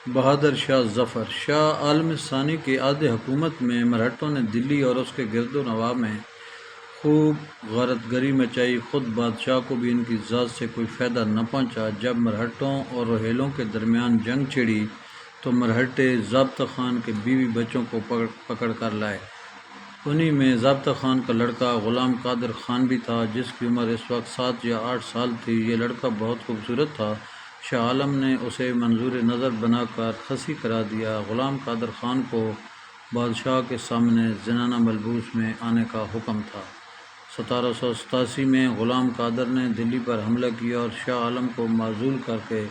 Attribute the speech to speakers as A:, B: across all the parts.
A: بہادر شاہ ظفر شاہ عالم ثانی کے عہد حکومت میں مرہٹوں نے دلی اور اس کے گرد و نواح میں خوب غارت گری مچائی۔ خود بادشاہ کو بھی ان کی ذات سے کوئی فائدہ نہ پہنچا۔ جب مرہٹوں اور روہیلوں کے درمیان جنگ چھڑی تو مرہٹے ضابطہ خان کے بیوی بچوں کو پکڑ کر لائے۔ انہی میں ضابطہ خان کا لڑکا غلام قادر خان بھی تھا، جس کی عمر اس وقت 7 یا 8 سال تھی۔ یہ لڑکا بہت خوبصورت تھا۔ شاہ عالم نے اسے منظور نظر بنا کر خصی کرا دیا۔ غلام قادر خان کو بادشاہ کے سامنے زنانہ ملبوس میں آنے کا حکم تھا۔ 1787 میں غلام قادر نے دلی پر حملہ کیا اور شاہ عالم کو معزول کر کے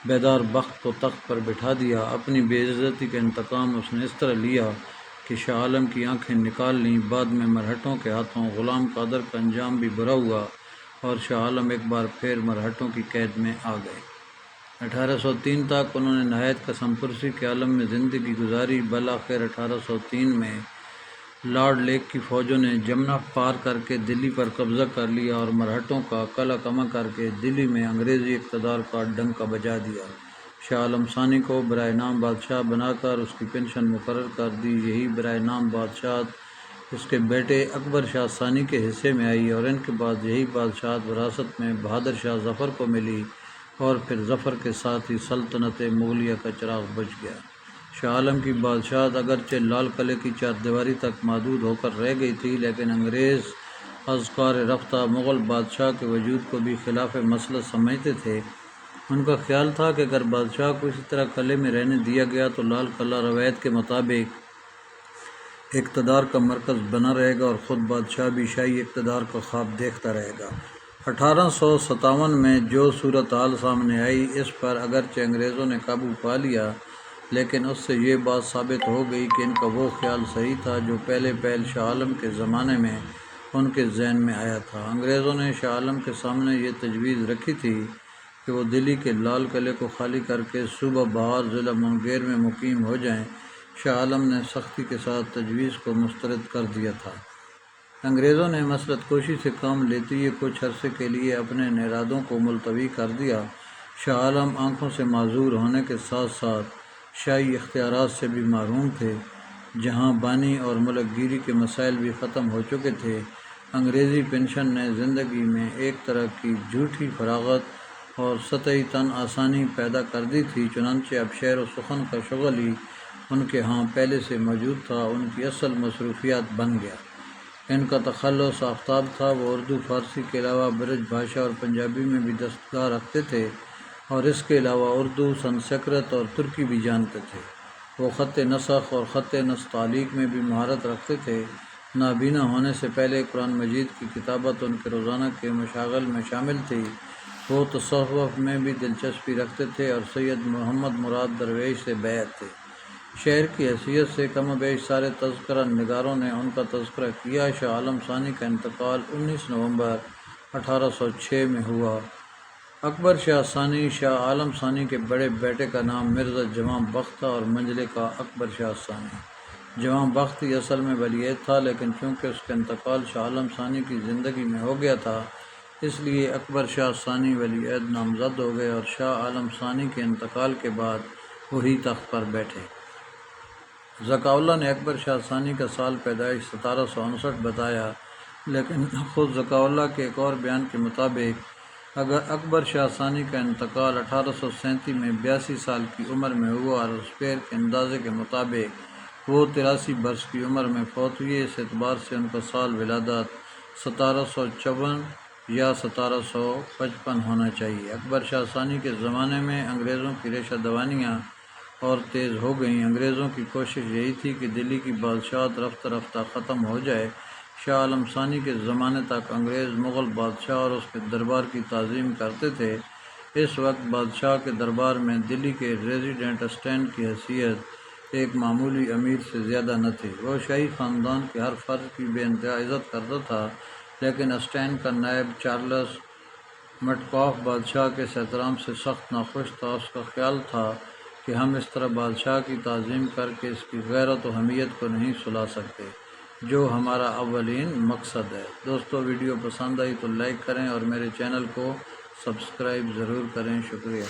A: بیدار بخت کو تخت پر بٹھا دیا۔ اپنی بے عزتی کا انتقام اس نے اس طرح لیا کہ شاہ عالم کی آنکھیں نکال لیں۔ بعد میں مرہٹوں کے ہاتھوں غلام قادر کا انجام بھی برا ہوا اور شاہ عالم ایک بار پھر مرہٹوں کی قید میں آ گئے۔ 1803 تک انہوں نے نہایت قسم پرسی کے عالم میں زندگی گزاری۔ بالآخر 1803 میں لارڈ لیک کی فوجوں نے جمنا پار کر کے دلی پر قبضہ کر لیا اور مرہٹوں کا قلعہ کما کر کے دلی میں انگریزی اقتدار کا ڈنکا بجا دیا۔ شاہ عالم ثانی کو برائے نام بادشاہ بنا کر اس کی پنشن مقرر کر دی۔ یہی برائے نام بادشاہت اس کے بیٹے اکبر شاہ ثانی کے حصے میں آئی اور ان کے بعد یہی بادشاہت وراثت میں بہادر شاہ ظفر کو ملی اور پھر ظفر کے ساتھ ہی سلطنت مغلیہ کا چراغ بجھ گیا۔ شاہ عالم کی بادشاہت اگرچہ لال قلعے کی چاردیواری تک محدود ہو کر رہ گئی تھی، لیکن انگریز از کار رفتہ مغل بادشاہ کے وجود کو بھی خلاف مسلط سمجھتے تھے۔ ان کا خیال تھا کہ اگر بادشاہ کو اسی طرح قلعے میں رہنے دیا گیا تو لال قلعہ روایت کے مطابق اقتدار کا مرکز بنا رہے گا اور خود بادشاہ بھی شاہی اقتدار کا خواب دیکھتا رہے گا۔ 1857 میں جو صورتحال سامنے آئی، اس پر اگرچہ انگریزوں نے قابو پا لیا، لیکن اس سے یہ بات ثابت ہو گئی کہ ان کا وہ خیال صحیح تھا جو پہلے شاہ عالم کے زمانے میں ان کے ذہن میں آیا تھا۔ انگریزوں نے شاہ عالم کے سامنے یہ تجویز رکھی تھی کہ وہ دلی کے لال قلعے کو خالی کر کے صوبہ بہار ضلع منگیر میں مقیم ہو جائیں۔ شاہ عالم نے سختی کے ساتھ تجویز کو مسترد کر دیا تھا۔ انگریزوں نے مسلط کوشی سے کام لیتے ہوئے کچھ عرصے کے لیے اپنے ارادوں کو ملتوی کر دیا۔ شاہ عالم آنکھوں سے معذور ہونے کے ساتھ ساتھ شاہی اختیارات سے بھی محروم تھے۔ جہاں بانی اور ملک گیری کے مسائل بھی ختم ہو چکے تھے، انگریزی پنشن نے زندگی میں ایک طرح کی جھوٹی فراغت اور سطحی تن آسانی پیدا کر دی تھی۔ چنانچہ اب شعر و سخن کا شغل ہی ان کے ہاں پہلے سے موجود تھا، ان کی اصل مصروفیات بن گیا۔ ان کا تخلص آفتاب تھا۔ وہ اردو فارسی کے علاوہ برج بھاشا اور پنجابی میں بھی دستگاہ رکھتے تھے اور اس کے علاوہ اردو، سنسکرت اور ترکی بھی جانتے تھے۔ وہ خط نسخ اور خط نسخ تعلیق میں بھی مہارت رکھتے تھے۔ نابینا ہونے سے پہلے قرآن مجید کی کتابت ان کے روزانہ کے مشاغل میں شامل تھی۔ وہ تصوف میں بھی دلچسپی رکھتے تھے اور سید محمد مراد درویش سے بیعت تھے۔ شعر کی حیثیت سے کم و بیش سارے تذکرہ نگاروں نے ان کا تذکرہ کیا۔ شاہ عالم ثانی کا انتقال 19 نومبر 1806 میں ہوا۔ اکبر شاہ ثانی شاہ عالم ثانی کے بڑے بیٹے کا نام مرزا جواں بخت تھا اور منجلے کا اکبر شاہ ثانی۔ جواں بخت ہی اصل میں ولی عہد تھا، لیکن چونکہ اس کا انتقال شاہ عالم ثانی کی زندگی میں ہو گیا تھا، اس لیے اکبر شاہ ثانی ولی عہد نامزد ہو گئے اور شاہ عالم ثانی کے انتقال کے بعد وہی تخت پر بیٹھے۔ ذکاء اللہ نے اکبر شاہ ثانی کا سال پیدائش 1759 بتایا، لیکن خود ذکاء اللہ کے ایک اور بیان کے مطابق اکبر شاہ ثانی کا انتقال 1837 میں 82 سال کی عمر میں ہوا اور اسپیر کے اندازے کے مطابق وہ 83 برس کی عمر میں فوت ہوئے۔ اس اعتبار سے ان کا سال ولادت 1754 یا 1755 ہونا چاہیے۔ اکبر شاہ ثانی کے زمانے میں انگریزوں کی ریشہ دوانیاں اور تیز ہو گئیں۔ انگریزوں کی کوشش یہی تھی کہ دلی کی بادشاہت رفتہ رفتہ ختم ہو جائے۔ شاہ عالم ثانی کے زمانے تک انگریز مغل بادشاہ اور اس کے دربار کی تعظیم کرتے تھے۔ اس وقت بادشاہ کے دربار میں دلی کے ریزیڈنٹ اسٹینڈ کی حیثیت ایک معمولی امیر سے زیادہ نہ تھی۔ وہ شاہی خاندان کے ہر فرد کی بے انتہا عزت کرتا تھا، لیکن اسٹینڈ کا نائب چارلس مٹکاف بادشاہ کے اس احترام سے سخت ناخوش تھا۔ اس کا خیال تھا کہ ہم اس طرح بادشاہ کی تعظیم کر کے اس کی غیرت و حمیت کو نہیں سلا سکتے، جو ہمارا اولین مقصد ہے۔ دوستو، ویڈیو پسند آئی تو لائک کریں اور میرے چینل کو سبسکرائب ضرور کریں۔ شکریہ۔